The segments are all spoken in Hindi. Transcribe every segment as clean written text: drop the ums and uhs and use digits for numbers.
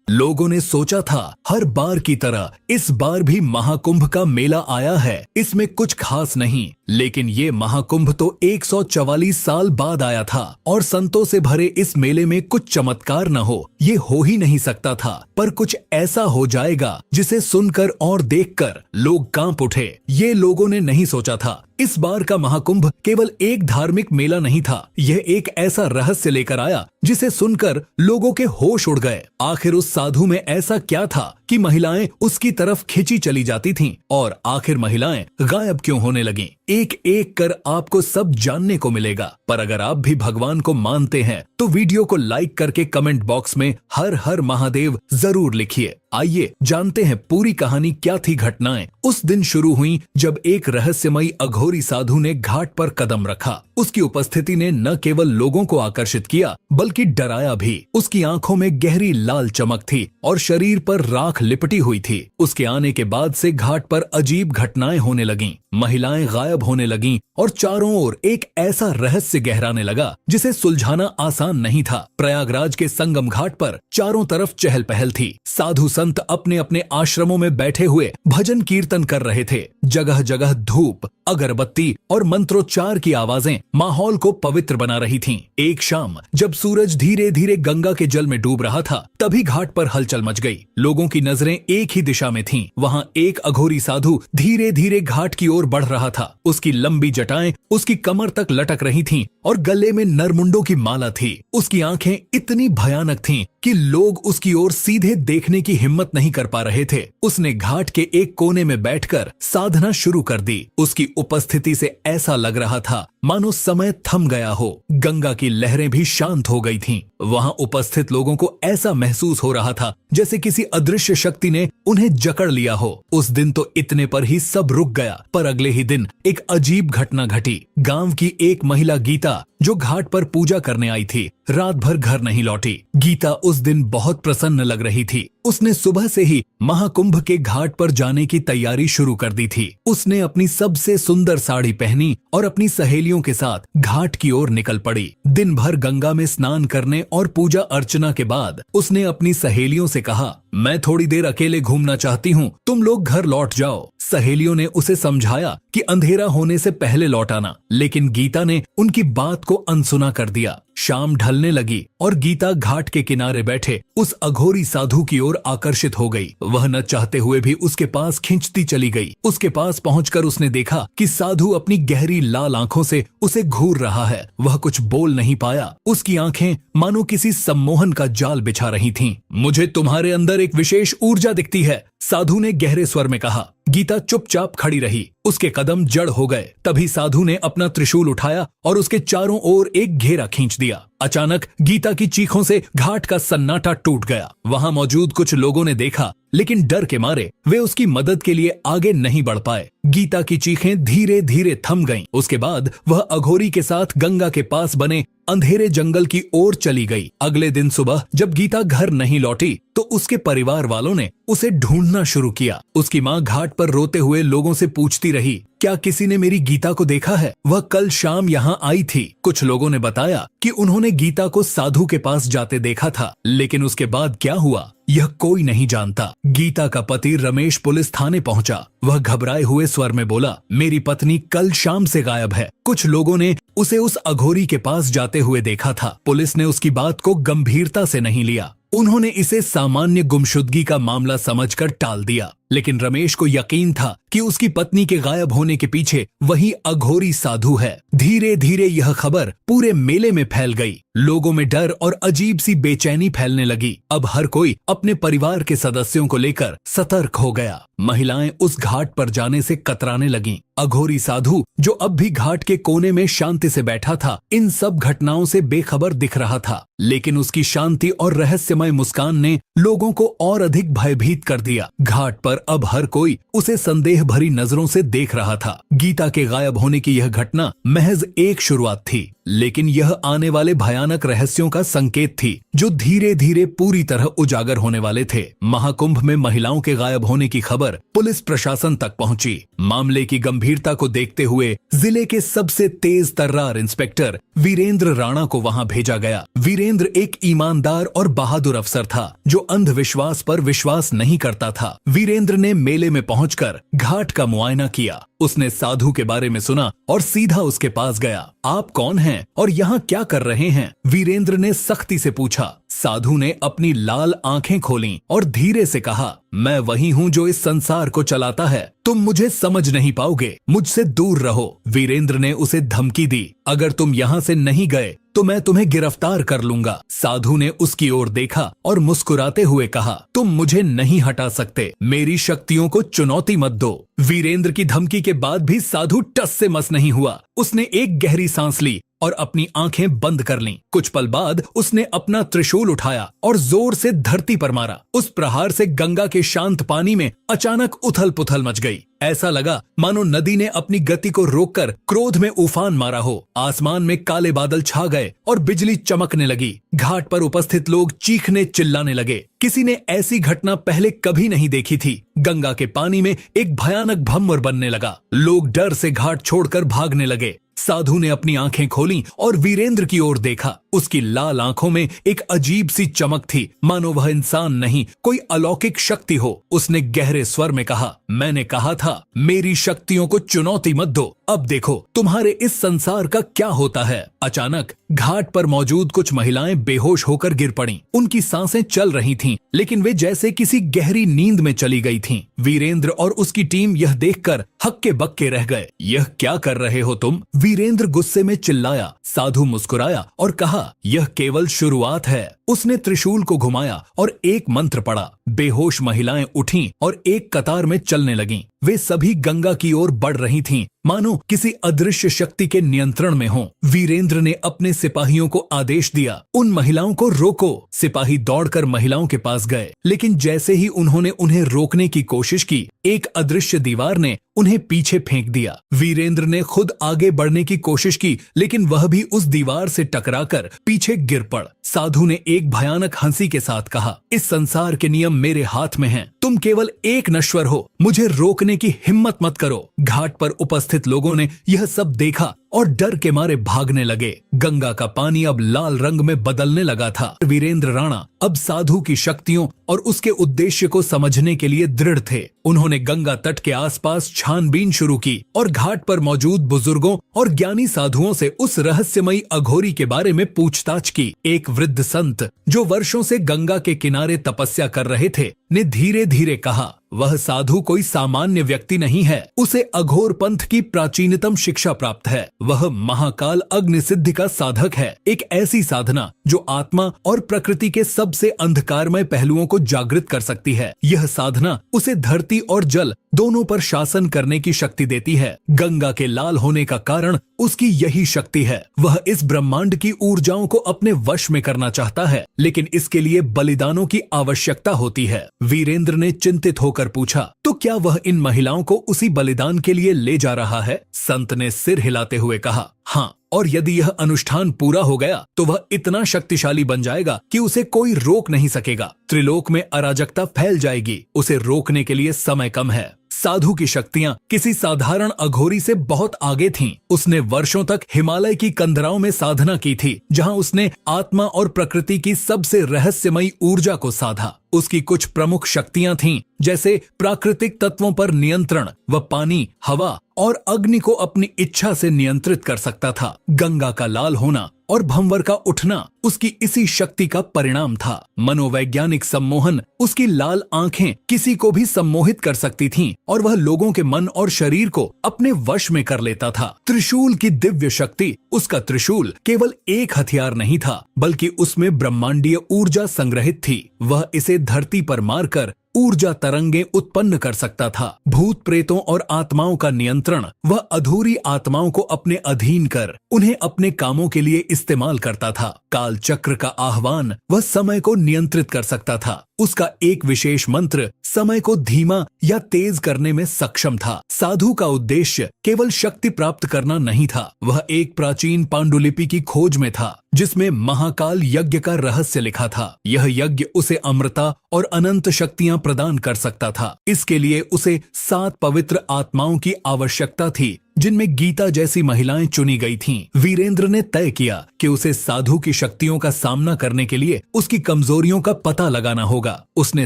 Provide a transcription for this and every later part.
लोगों ने सोचा था हर बार की तरह इस बार भी महाकुंभ का मेला आया है, इसमें कुछ खास नहीं। लेकिन ये महाकुंभ तो 144 साल बाद आया था और संतों से भरे इस मेले में कुछ चमत्कार न हो, ये हो ही नहीं सकता था। पर कुछ ऐसा हो जाएगा जिसे सुनकर और देखकर लोग कांप उठे, ये लोगों ने नहीं सोचा था। इस बार का महाकुंभ केवल एक धार्मिक मेला नहीं था, यह एक ऐसा रहस्य लेकर आया जिसे सुनकर लोगों के होश उड़ गए। आखिर उस साधु में ऐसा क्या था कि महिलाएं उसकी तरफ खिंची चली जाती थीं और आखिर महिलाएं गायब क्यों होने लगीं? एक एक कर आपको सब जानने को मिलेगा। पर अगर आप भी भगवान को मानते हैं तो वीडियो को लाइक करके कमेंट बॉक्स में हर हर महादेव जरूर लिखिए। आइए जानते हैं पूरी कहानी क्या थी। घटनाएं उस दिन शुरू हुई जब एक रहस्यमयी अघोरी साधु ने घाट पर कदम रखा। उसकी उपस्थिति ने न केवल लोगों को आकर्षित किया बल्कि डराया भी। उसकी आंखों में गहरी लाल चमक थी और शरीर पर राख लिपटी हुई थी। उसके आने के बाद से घाट पर अजीब घटनाएं होने लगीं, महिलाएं गायब होने लगीं और चारों ओर एक ऐसा रहस्य गहराने लगा जिसे सुलझाना आसान नहीं था। प्रयागराज के संगम घाट पर चारों तरफ चहल पहल थी। साधु संत अपने अपने आश्रमों में बैठे हुए भजन कीर्तन कर रहे थे। जगह जगह धूप, अगरबत्ती और मंत्रोच्चार की आवाजें माहौल को पवित्र बना रही थीं। एक शाम जब सूरज धीरे धीरे गंगा के जल में डूब रहा था, तभी घाट पर हलचल मच गई। लोगों की नजरें एक ही दिशा में थीं। वहां एक अघोरी साधु धीरे धीरे घाट की ओर बढ़ रहा था। उसकी लंबी जटाएं उसकी कमर तक लटक रही थीं और गले में नरमुंडों की माला थी। उसकी आंखें इतनी भयानक थीं कि लोग उसकी ओर सीधे देखने की हिम्मत नहीं कर पा रहे थे। उसने घाट के एक कोने में बैठकर साधना शुरू कर दी। उसकी उपस्थिति से ऐसा लग रहा था मानो समय थम गया हो। गंगा की लहरें भी शांत हो गई थीं। वहां उपस्थित लोगों को ऐसा महसूस हो रहा था जैसे किसी अदृश्य शक्ति ने उन्हें जकड़ लिया हो। उस दिन तो इतने पर ही सब रुक गया, पर अगले ही दिन एक अजीब घटना घटी। गांव की एक महिला गीता, जो घाट पर पूजा करने आई थी, रात भर घर नहीं लौटी। गीता उस दिन बहुत प्रसन्न लग रही थी। उसने सुबह से ही महाकुंभ के घाट पर जाने की तैयारी शुरू कर दी थी। उसने अपनी सबसे सुंदर साड़ी पहनी और अपनी सहेलियों के साथ घाट की ओर निकल पड़ी। दिन भर गंगा में स्नान करने और पूजा अर्चना के बाद उसने अपनी सहेलियों से कहा, मैं थोड़ी देर अकेले घूमना चाहती हूँ, तुम लोग घर लौट जाओ। सहेलियों ने उसे समझाया कि अंधेरा होने से पहले लौट आना, लेकिन गीता ने उनकी बात को अनसुना कर दिया। शाम ढलने लगी और गीता घाट के किनारे बैठे उस अघोरी साधु की ओर आकर्षित हो गई। वह न चाहते हुए भी उसके पास खींचती चली गई। उसके पास पहुंचकर उसने देखा कि साधु अपनी गहरी लाल आंखों से उसे घूर रहा है। वह कुछ बोल नहीं पाया। उसकी आंखें मानो किसी सम्मोहन का जाल बिछा रही थीं। मुझे तुम्हारे अंदर एक विशेष ऊर्जा दिखती है, साधु ने गहरे स्वर में कहा। गीता चुपचाप खड़ी रही। उसके कदम जड़ हो गए। तभी साधु ने अपना त्रिशूल उठाया और उसके चारों ओर एक घेरा खींच दिया। अचानक गीता की चीखों से घाट का सन्नाटा टूट गया। वहां मौजूद कुछ लोगों ने देखा, लेकिन डर के मारे वे उसकी मदद के लिए आगे नहीं बढ़ पाए। गीता की चीखें धीरे धीरे थम गईं। उसके बाद वह अघोरी के साथ गंगा के पास बने अंधेरे जंगल की ओर चली गई। अगले दिन सुबह जब गीता घर नहीं लौटी तो उसके परिवार वालों ने उसे ढूंढना शुरू किया। उसकी माँ घाट पर रोते हुए लोगों से पूछती रही, क्या किसी ने मेरी गीता को देखा है? वह कल शाम यहाँ आई थी। कुछ लोगों ने बताया कि उन्होंने गीता को साधु के पास जाते देखा था, लेकिन उसके बाद क्या हुआ यह कोई नहीं जानता। गीता का पति रमेश पुलिस थाने पहुंचा। वह घबराए हुए स्वर में बोला, मेरी पत्नी कल शाम से गायब है। कुछ लोगों ने उसे उस अघोरी के पास जाते हुए देखा था। पुलिस ने उसकी बात को गंभीरता से नहीं लिया। उन्होंने इसे सामान्य गुमशुदगी का मामला समझकर टाल दिया। लेकिन रमेश को यकीन था कि उसकी पत्नी के गायब होने के पीछे वही अघोरी साधु है। धीरे धीरे यह खबर पूरे मेले में फैल गई। लोगों में डर और अजीब सी बेचैनी फैलने लगी। अब हर कोई अपने परिवार के सदस्यों को लेकर सतर्क हो गया। महिलाएं उस घाट पर जाने से कतराने लगीं। अघोरी साधु, जो अब भी घाट के कोने में शांति से बैठा था, इन सब घटनाओं से बेखबर दिख रहा था। लेकिन उसकी शांति और रहस्यमय मुस्कान ने लोगों को और अधिक भयभीत कर दिया। घाट पर अब हर कोई उसे संदेह भरी नजरों से देख रहा था। गीता के गायब होने की यह घटना महज एक शुरुआत थी, लेकिन यह आने वाले भयानक रहस्यों का संकेत थी जो धीरे धीरे पूरी तरह उजागर होने वाले थे। महाकुंभ में महिलाओं के गायब होने की खबर पुलिस प्रशासन तक पहुंची। मामले की गंभीरता को देखते हुए जिले के सबसे तेज तर्रार इंस्पेक्टर वीरेंद्र राणा को वहां भेजा गया। वीरेंद्र एक ईमानदार और बहादुर अफसर था जो अंधविश्वास पर विश्वास नहीं करता था। वीरेंद्र ने मेले में पहुंचकर घाट का मुआयना किया। उसने साधु के बारे में सुना और सीधा उसके पास गया। आप कौन हैं और यहाँ क्या कर रहे हैं? वीरेंद्र ने सख्ती से पूछा। साधु ने अपनी लाल आंखें खोलीं और धीरे से कहा, मैं वही हूँ जो इस संसार को चलाता है। तुम मुझे समझ नहीं पाओगे, मुझसे दूर रहो। वीरेंद्र ने उसे धमकी दी, अगर तुम यहाँ से नहीं गए तो मैं तुम्हें गिरफ्तार कर लूंगा। साधु ने उसकी ओर देखा और मुस्कुराते हुए कहा, तुम मुझे नहीं हटा सकते, मेरी शक्तियों को चुनौती मत दो। वीरेंद्र की धमकी के बाद भी साधु टस से मस नहीं हुआ। उसने एक गहरी सांस ली और अपनी आंखें बंद कर लीं। कुछ पल बाद उसने अपना त्रिशूल उठाया और जोर से धरती पर मारा। उस प्रहार से गंगा के शांत पानी में अचानक उथल पुथल मच गई। ऐसा लगा मानो नदी ने अपनी गति को रोककर क्रोध में उफान मारा हो। आसमान में काले बादल छा गए और बिजली चमकने लगी। घाट पर उपस्थित लोग चीखने चिल्लाने लगे। किसी ने ऐसी घटना पहले कभी नहीं देखी थी। गंगा के पानी में एक भयानक भंवर बनने लगा। लोग डर से घाट छोड़कर भागने लगे। साधु ने अपनी आंखें खोलीं और वीरेंद्र की ओर देखा। उसकी लाल आंखों में एक अजीब सी चमक थी, मानो वह इंसान नहीं कोई अलौकिक शक्ति हो। उसने गहरे स्वर में कहा, मैंने कहा था मेरी शक्तियों को चुनौती मत दो, अब देखो तुम्हारे इस संसार का क्या होता है। अचानक घाट पर मौजूद कुछ महिलाएं बेहोश होकर गिर पड़ीं। उनकी सांसें चल रही थीं, लेकिन वे जैसे किसी गहरी नींद में चली गई थीं। वीरेंद्र और उसकी टीम यह देखकर हक्के बक्के रह गए। यह क्या कर रहे हो तुम? वीरेंद्र गुस्से में चिल्लाया। साधु मुस्कुराया और कहा, यह केवल शुरुआत है। उसने त्रिशूल को घुमाया और एक मंत्र पढ़ा। बेहोश महिलाएं उठीं और एक कतार में चलने लगीं। वे सभी गंगा की ओर बढ़ रही थीं, मानो किसी अदृश्य शक्ति के नियंत्रण में हों। वीरेंद्र ने अपने सिपाहियों को आदेश दिया, उन महिलाओं को रोको। सिपाही दौड़कर महिलाओं के पास गए, लेकिन जैसे ही उन्होंने उन्हें रोकने की कोशिश की, एक अदृश्य दीवार ने उन्हें पीछे फेंक दिया। वीरेंद्र ने खुद आगे बढ़ने की कोशिश की, लेकिन वह भी उस दीवार से टकराकर पीछे गिर पड़। साधु ने एक भयानक हंसी के साथ कहा, इस संसार के नियम मेरे हाथ में हैं। तुम केवल एक नश्वर हो, मुझे रोकने की हिम्मत मत करो। घाट पर उपस्थित लोगों ने यह सब देखा और डर के मारे भागने लगे। गंगा का पानी अब लाल रंग में बदलने लगा था। वीरेंद्र राणा अब साधु की शक्तियों और उसके उद्देश्य को समझने के लिए दृढ़ थे। उन्होंने गंगा तट के आसपास छानबीन शुरू की और घाट पर मौजूद बुजुर्गों और ज्ञानी साधुओं से उस रहस्यमयी अघोरी के बारे में पूछताछ की। एक वृद्ध संत जो वर्षों से गंगा के किनारे तपस्या कर रहे थे, ने धीरे धीरे कहा, वह साधु कोई सामान्य व्यक्ति नहीं है। उसे अघोर पंथ की प्राचीनतम शिक्षा प्राप्त है। वह महाकाल अग्नि सिद्धि का साधक है, एक ऐसी साधना जो आत्मा और प्रकृति के सबसे अंधकारमय पहलुओं को जागृत कर सकती है। यह साधना उसे धरती और जल दोनों पर शासन करने की शक्ति देती है। गंगा के लाल होने का कारण उसकी यही शक्ति है। वह इस ब्रह्मांड की ऊर्जाओं को अपने वश में करना चाहता है, लेकिन इसके लिए बलिदानों की आवश्यकता होती है। वीरेंद्र ने चिंतित होकर पूछा, तो क्या वह इन महिलाओं को उसी बलिदान के लिए ले जा रहा है? संत ने सिर हिलाते हुए कहा, हाँ, और यदि यह अनुष्ठान पूरा हो गया तो वह इतना शक्तिशाली बन जाएगा कि उसे कोई रोक नहीं सकेगा। त्रिलोक में अराजकता फैल जाएगी। उसे रोकने के लिए समय कम है। साधु की शक्तियां किसी साधारण अघोरी से बहुत आगे थीं। उसने वर्षों तक हिमालय की कंदराओं में साधना की थी, जहां उसने आत्मा और प्रकृति की सबसे रहस्यमयी ऊर्जा को साधा। उसकी कुछ प्रमुख शक्तियां थीं, जैसे प्राकृतिक तत्वों पर नियंत्रण। वह पानी, हवा और अग्नि को अपनी इच्छा से नियंत्रित कर सकता था। गंगा का लाल होना और भंवर का उठना उसकी इसी शक्ति का परिणाम था। मनोवैज्ञानिक सम्मोहन, उसकी लाल आंखें किसी को भी सम्मोहित कर सकती थीं और वह लोगों के मन और शरीर को अपने वश में कर लेता था। त्रिशूल की दिव्य शक्ति, उसका त्रिशूल केवल एक हथियार नहीं था, बल्कि उसमें ब्रह्मांडीय ऊर्जा संग्रहित थी। वह इसे धरती पर मारकर ऊर्जा तरंगे उत्पन्न कर सकता था। भूत प्रेतों और आत्माओं का नियंत्रण वह अधूरी आत्माओं को अपने अधीन कर उन्हें अपने कामों के लिए इस्तेमाल करता था। काल चक्र का आह्वान, वह समय को नियंत्रित कर सकता था। उसका एक विशेष मंत्र समय को धीमा या तेज करने में सक्षम था। साधु का उद्देश्य केवल शक्ति प्राप्त करना नहीं था, वह एक प्राचीन पांडुलिपि की खोज में था जिसमें महाकाल यज्ञ का रहस्य लिखा था। यह यज्ञ उसे अमृता और अनंत शक्तियां प्रदान कर सकता था। इसके लिए उसे 7 पवित्र आत्माओं की आवश्यकता थी जिनमें गीता जैसी महिलाएं चुनी गई थीं। वीरेंद्र ने तय किया कि उसे साधु की शक्तियों का सामना करने के लिए उसकी कमजोरियों का पता लगाना होगा। उसने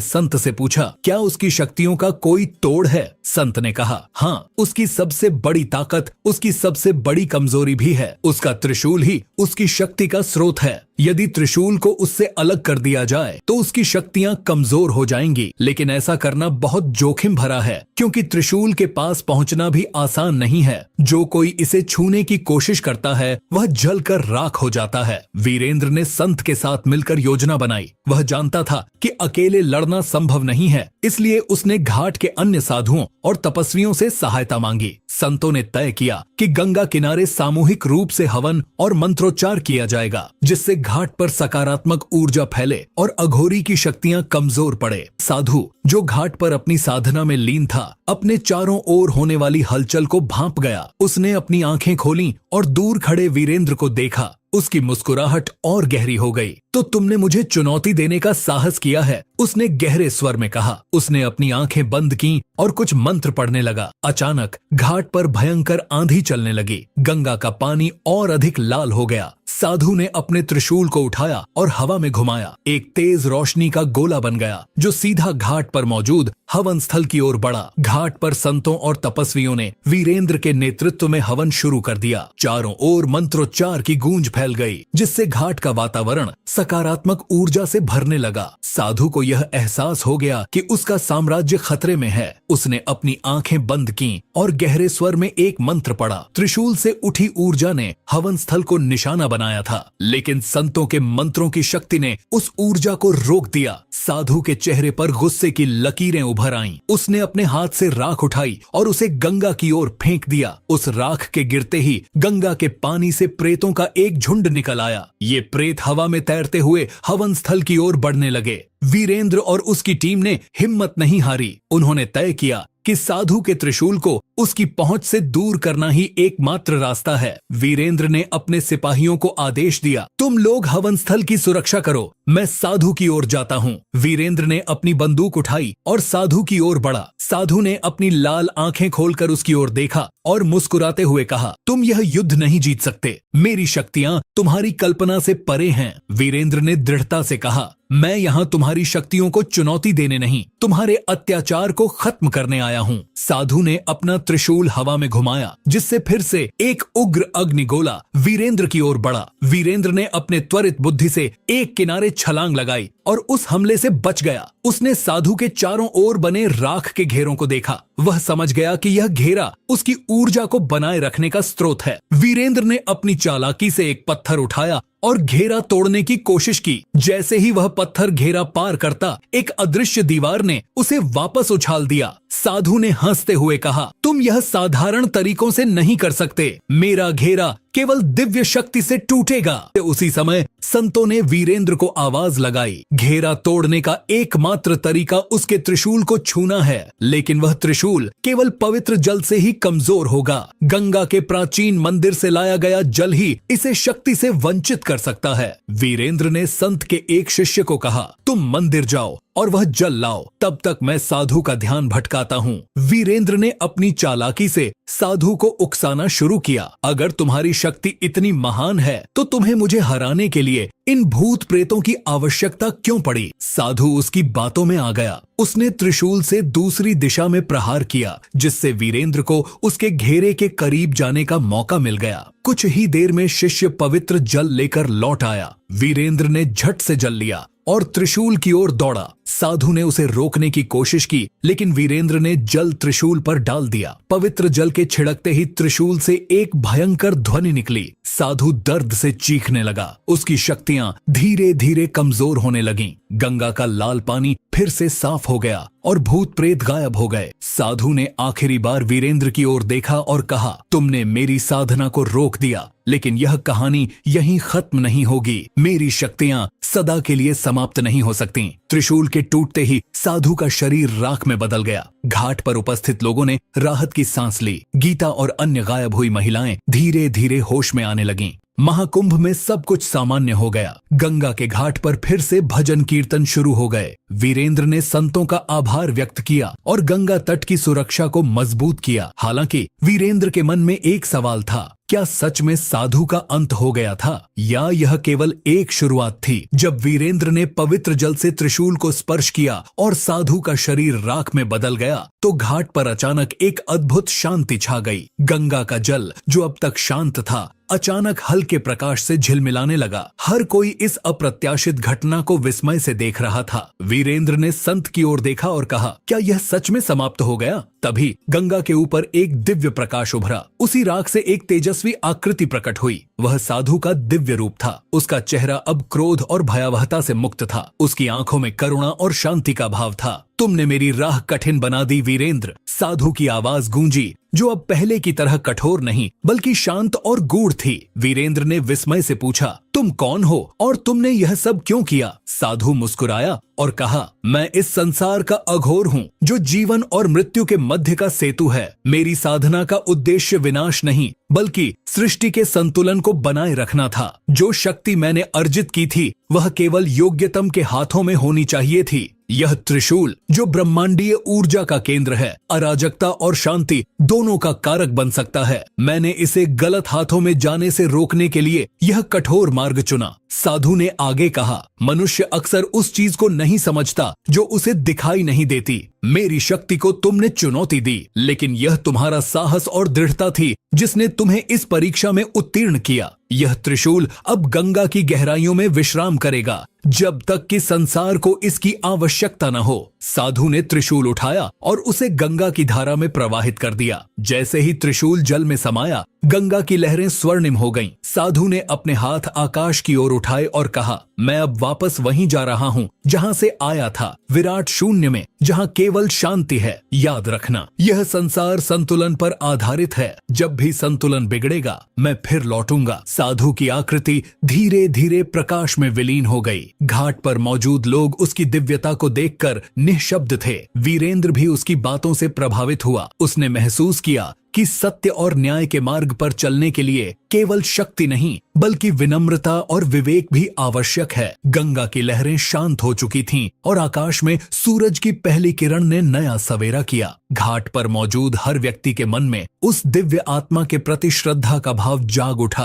संत से पूछा, क्या उसकी शक्तियों का कोई तोड़ है? संत ने कहा, हाँ, उसकी सबसे बड़ी ताकत उसकी सबसे बड़ी कमजोरी भी है। उसका त्रिशूल ही उसकी शक्ति का स्रोत है। यदि त्रिशूल को उससे अलग कर दिया जाए तो उसकी शक्तियां कमजोर हो जाएंगी, लेकिन ऐसा करना बहुत जोखिम भरा है क्योंकि त्रिशूल के पास पहुंचना भी आसान नहीं है। जो कोई इसे छूने की कोशिश करता है वह जलकर राख हो जाता है। वीरेंद्र ने संत के साथ मिलकर योजना बनाई। वह जानता था कि अकेले लड़ना संभव नहीं है, इसलिए उसने घाट के अन्य साधुओं और तपस्वियों से सहायता मांगी। संतों ने तय किया कि गंगा किनारे सामूहिक रूप से हवन और मंत्रोच्चार किया जाएगा, जिससे घाट पर सकारात्मक ऊर्जा फैले और अघोरी की शक्तियां कमजोर पड़े। साधु जो घाट पर अपनी साधना में लीन था, अपने चारों ओर होने वाली हलचल को भांप गया। उसने अपनी आंखें खोलीं और दूर खड़े वीरेंद्र को देखा। उसकी मुस्कुराहट और गहरी हो गई। तो तुमने मुझे चुनौती देने का साहस किया है, उसने गहरे स्वर में कहा। उसने अपनी आंखें बंद की और कुछ मंत्र पढ़ने लगा। अचानक घाट पर भयंकर आंधी चलने लगी। गंगा का पानी और अधिक लाल हो गया। साधु ने अपने त्रिशूल को उठाया और हवा में घुमाया। एक तेज रोशनी का गोला बन गया जो सीधा घाट पर मौजूद हवन स्थल की ओर बढ़ा। घाट पर संतों और तपस्वियों ने वीरेंद्र के नेतृत्व में हवन शुरू कर दिया। चारों ओर मंत्रोच्चार की गूंज फैल गई, जिससे घाट का वातावरण सकारात्मक ऊर्जा से भरने लगा। साधु को यह एहसास हो गया कि उसका साम्राज्य खतरे में है। उसने अपनी आंखें बंद की और गहरे स्वर में एक मंत्र पढ़ा। त्रिशूल से उठी ऊर्जा ने हवन स्थल को निशाना बनाया था, लेकिन संतों के मंत्रों की शक्ति ने उस ऊर्जा को रोक दिया। साधु के चेहरे पर गुस्से की लकीरें उभर आईं। उसने अपने हाथ से राख उठाई और उसे गंगा की ओर फेंक दिया। उस राख के गिरते ही गंगा के पानी से प्रेतों का एक झुंड निकल आया। ये प्रेत हवा में तैरते हुए हवन स्थल की ओर बढ़ने लगे। वीरेंद्र और उसकी टीम ने हिम्मत नहीं हारी। उन्होंने तय किया कि साधु के त्रिशूल को उसकी पहुंच से दूर करना ही एकमात्र रास्ता है। वीरेंद्र ने अपने सिपाहियों को आदेश दिया, तुम लोग हवन स्थल की सुरक्षा करो, मैं साधु की ओर जाता हूँ। वीरेंद्र ने अपनी बंदूक उठाई और साधु की ओर बढ़ा। साधु ने अपनी लाल आंखें खोलकर उसकी ओर देखा और मुस्कुराते हुए कहा, तुम यह युद्ध नहीं जीत सकते, मेरी शक्तियां तुम्हारी कल्पना से परे हैं। वीरेंद्र ने दृढ़ता से कहा, मैं यहाँ तुम्हारी शक्तियों को चुनौती देने नहीं, तुम्हारे अत्याचार को खत्म करने आया हूँ। साधु ने अपना त्रिशूल हवा में घुमाया, जिससे फिर से एक उग्र अग्निगोला वीरेंद्र की ओर बढ़ा। वीरेंद्र ने अपने त्वरित बुद्धि से एक किनारे छलांग लगाई और उस हमले से बच गया। उसने साधु के चारों ओर बने राख के घेरों को देखा। वह समझ गया कि यह घेरा उसकी ऊर्जा को बनाए रखने का स्रोत है। वीरेंद्र ने अपनी चालाकी से एक पत्थर उठाया और घेरा तोड़ने की कोशिश की। जैसे ही वह पत्थर घेरा पार करता, एक अदृश्य दीवार ने उसे वापस उछाल दिया। साधु ने हंसते हुए कहा, तुम यह साधारण तरीकों से नहीं कर सकते, मेरा घेरा केवल दिव्य शक्ति से टूटेगा। उसी समय संतों ने वीरेंद्र को आवाज लगाई, घेरा तोड़ने का एकमात्र तरीका उसके त्रिशूल को छूना है, लेकिन वह त्रिशूल केवल पवित्र जल से ही कमजोर होगा। गंगा के प्राचीन मंदिर से लाया गया जल ही इसे शक्ति से वंचित कर सकता है। वीरेंद्र ने संत के एक शिष्य को कहा, तुम मंदिर जाओ और वह जल लाओ, तब तक मैं साधु का ध्यान भटकाता हूँ। वीरेंद्र ने अपनी चालाकी से साधु को उकसाना शुरू किया, अगर तुम्हारी शक्ति इतनी महान है तो तुम्हें मुझे हराने के लिए इन भूत प्रेतों की आवश्यकता क्यों पड़ी? साधु उसकी बातों में आ गया। उसने त्रिशूल से दूसरी दिशा में प्रहार किया, जिससे वीरेंद्र को उसके घेरे के करीब जाने का मौका मिल गया। कुछ ही देर में शिष्य पवित्र जल लेकर लौट आया। वीरेंद्र ने झट से जल लिया और त्रिशूल की ओर दौड़ा। साधु ने उसे रोकने की कोशिश की, लेकिन वीरेंद्र ने जल त्रिशूल पर डाल दिया। पवित्र जल के छिड़कते ही त्रिशूल से एक भयंकर ध्वनि निकली। साधु दर्द से चीखने लगा। उसकी शक्तियां धीरे धीरे कमजोर होने लगीं। गंगा का लाल पानी फिर से साफ हो गया और भूत प्रेत गायब हो गए। साधु ने आखिरी बार वीरेंद्र की ओर देखा और कहा, तुमने मेरी साधना को रोक दिया, लेकिन यह कहानी यहीं खत्म नहीं होगी। मेरी शक्तियां सदा के लिए समाप्त नहीं हो सकती। त्रिशूल के टूटते ही साधु का शरीर राख में बदल गया। घाट पर उपस्थित लोगों ने राहत की सांस ली। गीता और अन्य गायब हुई महिलाएं धीरे धीरे होश में आने लगीं। महाकुंभ में सब कुछ सामान्य हो गया। गंगा के घाट पर फिर से भजन कीर्तन शुरू हो गए। वीरेंद्र ने संतों का आभार व्यक्त किया और गंगा तट की सुरक्षा को मजबूत किया। हालांकि वीरेंद्र के मन में एक सवाल था, क्या सच में साधु का अंत हो गया था या यह केवल एक शुरुआत थी? जब वीरेंद्र ने पवित्र जल से त्रिशूल को स्पर्श किया और साधु का शरीर राख में बदल गया तो घाट पर अचानक एक अद्भुत शांति छा गई। गंगा का जल जो अब तक शांत था अचानक हल्के प्रकाश से झिलमिलाने लगा। हर कोई इस अप्रत्याशित घटना को विस्मय से देख रहा था। वीरेंद्र ने संत की ओर देखा और कहा, क्या यह सच में समाप्त हो गया? तभी गंगा के ऊपर एक दिव्य प्रकाश उभरा। उसी राख से एक तेजस्वी आकृति प्रकट हुई। वह साधु का दिव्य रूप था। उसका चेहरा अब क्रोध और भयावहता से मुक्त था। उसकी आंखों में करुणा और शांति का भाव था। तुमने मेरी राह कठिन बना दी वीरेंद्र। साधु की आवाज गूंजी, जो अब पहले की तरह कठोर नहीं बल्कि शांत और गूढ़ थी। वीरेंद्र ने विस्मय से पूछा, तुम कौन हो और तुमने यह सब क्यों किया? साधु मुस्कुराया और कहा, मैं इस संसार का अघोर हूँ जो जीवन और मृत्यु के मध्य का सेतु है। मेरी साधना का उद्देश्य विनाश नहीं बल्कि सृष्टि के संतुलन को बनाए रखना था। जो शक्ति मैंने अर्जित की थी वह केवल योग्यतम के हाथों में होनी चाहिए थी। यह त्रिशूल जो ब्रह्मांडीय ऊर्जा का केंद्र है, अराजकता और शांति दोनों का कारक बन सकता है। मैंने इसे गलत हाथों में जाने से रोकने के लिए यह कठोर मार्ग चुना। साधु ने आगे कहा, मनुष्य अक्सर उस चीज को नहीं समझता जो उसे दिखाई नहीं देती। मेरी शक्ति को तुमने चुनौती दी, लेकिन यह तुम्हारा साहस और दृढ़ता थी जिसने तुम्हें इस परीक्षा में उत्तीर्ण किया। यह त्रिशूल अब गंगा की गहराइयों में विश्राम करेगा जब तक कि संसार को इसकी आवश्यकता न हो। साधु ने त्रिशूल उठाया और उसे गंगा की धारा में प्रवाहित कर दिया। जैसे ही त्रिशूल जल में समाया, गंगा की लहरें स्वर्णिम हो गईं। साधु ने अपने हाथ आकाश की ओर उठाए और कहा, मैं अब वापस वहीं जा रहा हूँ जहाँ से आया था, विराट शून्य में जहाँ केवल शांति है। याद रखना, यह संसार संतुलन पर आधारित है। जब भी संतुलन बिगड़ेगा मैं फिर लौटूंगा। साधु की आकृति धीरे धीरे प्रकाश में विलीन हो गई। घाट पर मौजूद लोग उसकी दिव्यता को देखकर निःशब्द थे। वीरेंद्र भी उसकी बातों से प्रभावित हुआ। उसने महसूस किया कि सत्य और न्याय के मार्ग पर चलने के लिए केवल शक्ति नहीं बल्कि विनम्रता और विवेक भी आवश्यक है। गंगा की लहरें शांत हो चुकी थीं और आकाश में सूरज की पहली किरण ने नया सवेरा किया। घाट पर मौजूद हर व्यक्ति के मन में उस दिव्य आत्मा के प्रति श्रद्धा का भाव जाग उठा